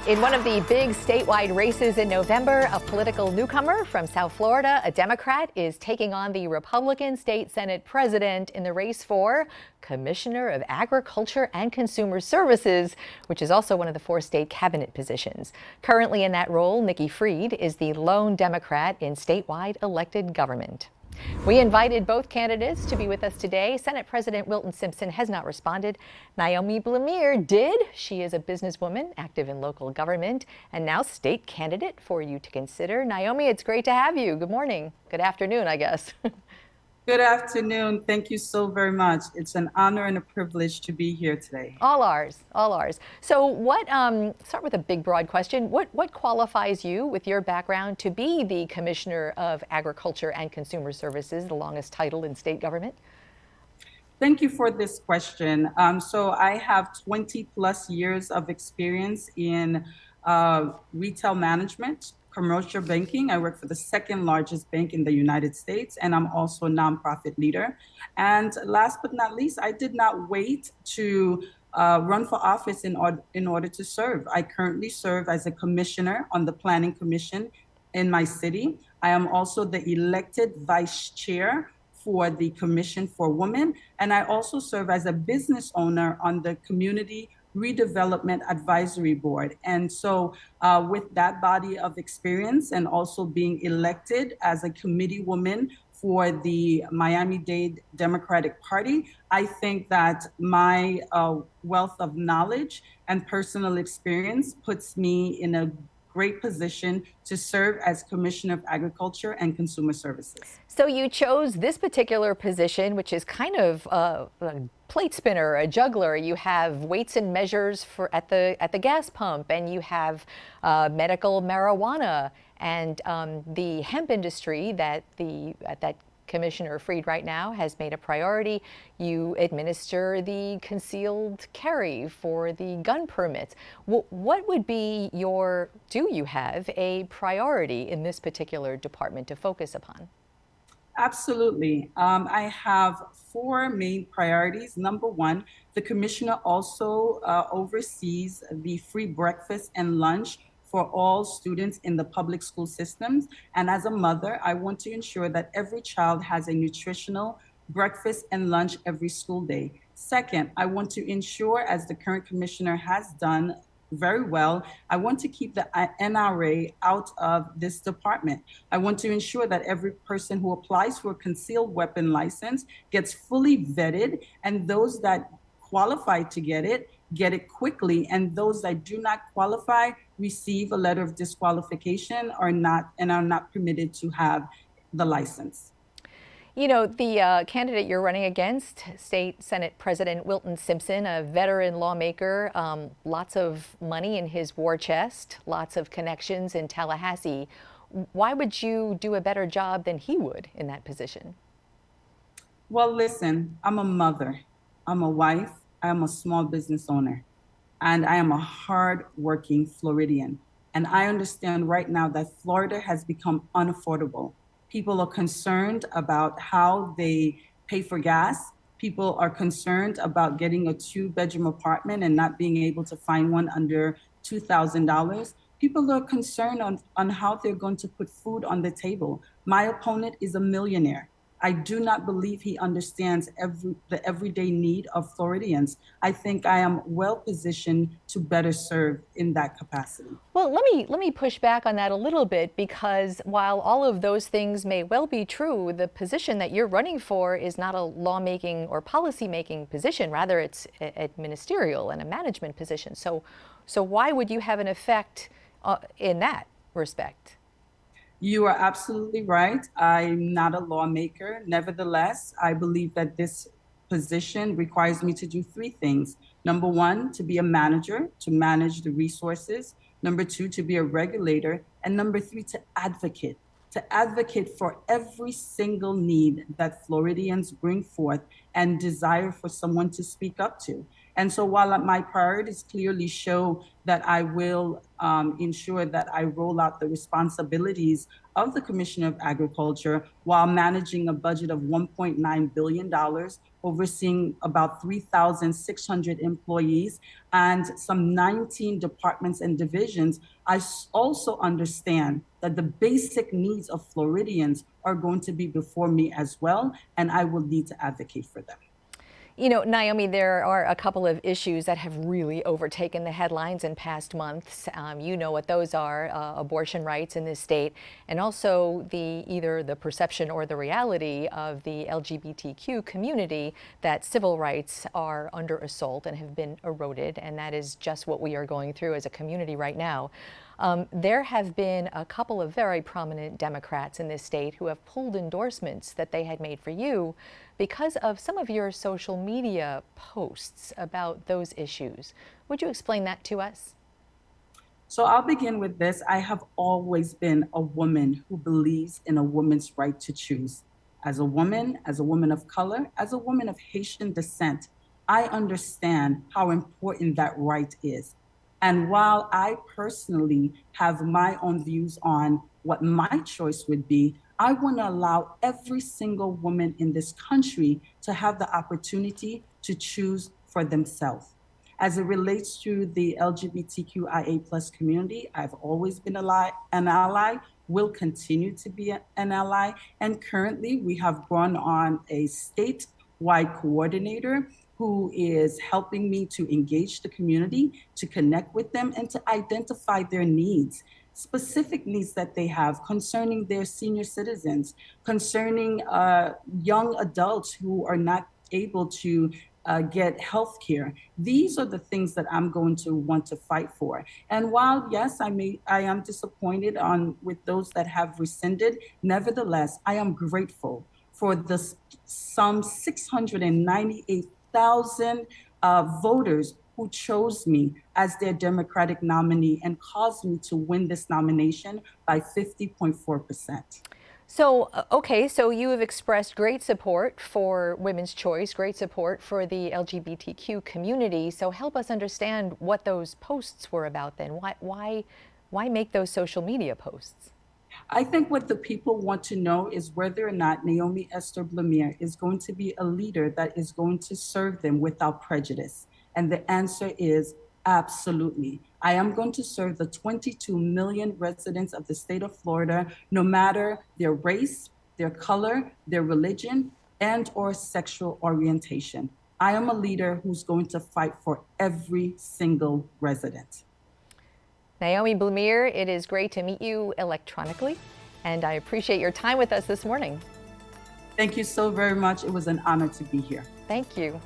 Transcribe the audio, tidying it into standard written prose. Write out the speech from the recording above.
In one of the big statewide races in November, a political newcomer from South Florida, a Democrat, is taking on the Republican State Senate president in the race for Commissioner of Agriculture and Consumer Services, which is also one of the 4 state cabinet positions. Currently in that role, Nikki Fried is the lone Democrat in statewide elected government. We invited both candidates to be with us today. Senate President Wilton Simpson has not responded. Naomi Blemur did. She is a businesswoman active in local government and now state candidate for you to consider. Naomi, it's great to have you. Good morning. Good afternoon, I guess. Good afternoon. Thank you so very much. It's an honor and a privilege to be here today. All ours, all ours. So start with a big, broad question. What qualifies you with your background to be the Commissioner of Agriculture and Consumer Services, the longest title in state government? Thank you for this question. So I have 20 plus years of experience in retail management, commercial banking. I work for the second largest bank in the United States, and I'm also a nonprofit leader. And last but not least, I did not wait to run for office in order to serve. I currently serve as a commissioner on the Planning Commission in my city. I am also the elected vice chair for the Commission for Women, and I also serve as a business owner on the Community Redevelopment Advisory Board. And so with that body of experience and also being elected as a committee woman for the Miami-Dade Democratic Party, I think that my wealth of knowledge and personal experience puts me in a great position to serve as Commissioner of Agriculture and Consumer Services. So you chose this particular position, which is kind of a plate spinner, a juggler. You have weights and measures at the gas pump, and you have medical marijuana and the hemp industry that Commissioner Fried right now has made a priority. You administer the concealed carry for the gun permits. What would be do you have a priority in this particular department to focus upon? Absolutely. I have 4 main priorities. Number 1, the commissioner also oversees the free breakfast and lunch for all students in the public school systems. And as a mother, I want to ensure that every child has a nutritional breakfast and lunch every school day. Second, I want to ensure, as the current commissioner has done very well, I want to keep the NRA out of this department. I want to ensure that every person who applies for a concealed weapon license gets fully vetted, and those that qualify to get it quickly, and those that do not qualify receive a letter of disqualification or are not permitted to have the license. You know, the candidate you're running against, State Senate President Wilton Simpson, a veteran lawmaker, lots of money in his war chest, lots of connections in Tallahassee. Why would you do a better job than he would in that position? Well, listen, I'm a mother, I'm a wife, I am a small business owner, and I am a hard-working Floridian. And I understand right now that Florida has become unaffordable. People are concerned about how they pay for gas. People are concerned about getting a 2-bedroom apartment and not being able to find one under $2,000. People are concerned on how they're going to put food on the table. My opponent is a millionaire. I do not believe he understands the everyday need of Floridians. I think I am well positioned to better serve in that capacity. Well, let me push back on that a little bit, because while all of those things may well be true, the position that you're running for is not a lawmaking or policy-making position. Rather, it's a ministerial and a management position. So why would you have an effect in that respect? You are absolutely right. I'm not a lawmaker. Nevertheless, I believe that this position requires me to do 3 things. Number 1, to be a manager, to manage the resources. Number 2, to be a regulator. And number 3, to to advocate for every single need that Floridians bring forth and desire for someone to speak up to. And so while my priorities clearly show that I will ensure that I roll out the responsibilities of the Commissioner of Agriculture while managing a budget of $1.9 billion, overseeing about 3,600 employees and some 19 departments and divisions, I also understand that the basic needs of Floridians are going to be before me as well, and I will need to advocate for them. You know, Naomi, there are a couple of issues that have really overtaken the headlines in past months. You know what those are, abortion rights in this state, and also either the perception or the reality of the LGBTQ community that civil rights are under assault and have been eroded, and that is just what we are going through as a community right now. There have been a couple of very prominent Democrats in this state who have pulled endorsements that they had made for you because of some of your social media posts about those issues. Would you explain that to us? So I'll begin with this. I have always been a woman who believes in a woman's right to choose. As a woman of color, as a woman of Haitian descent, I understand how important that right is. And while I personally have my own views on what my choice would be, I want to allow every single woman in this country to have the opportunity to choose for themselves. As it relates to the LGBTQIA+ community, I've always been an ally, will continue to be an ally, and currently we have brought on a statewide coordinator who is helping me to engage the community, to connect with them, and to identify their needs, specific needs that they have concerning their senior citizens, concerning young adults who are not able to get health care. These are the things that I'm going to want to fight for. And while, yes, I am disappointed with those that have rescinded, nevertheless, I am grateful for the some 698,000 voters who chose me as their Democratic nominee and caused me to win this nomination by 50.4%. So, okay, so you have expressed great support for women's choice, great support for the LGBTQ community. So help us understand what those posts were about then. Why make those social media posts? I think what the people want to know is whether or not Naomi Blemur is going to be a leader that is going to serve them without prejudice. And the answer is absolutely. I am going to serve the 22 million residents of the state of Florida, no matter their race, their color, their religion, and or sexual orientation. I am a leader who's going to fight for every single resident. Naomi Blemur, it is great to meet you electronically, and I appreciate your time with us this morning. Thank you so very much. It was an honor to be here. Thank you.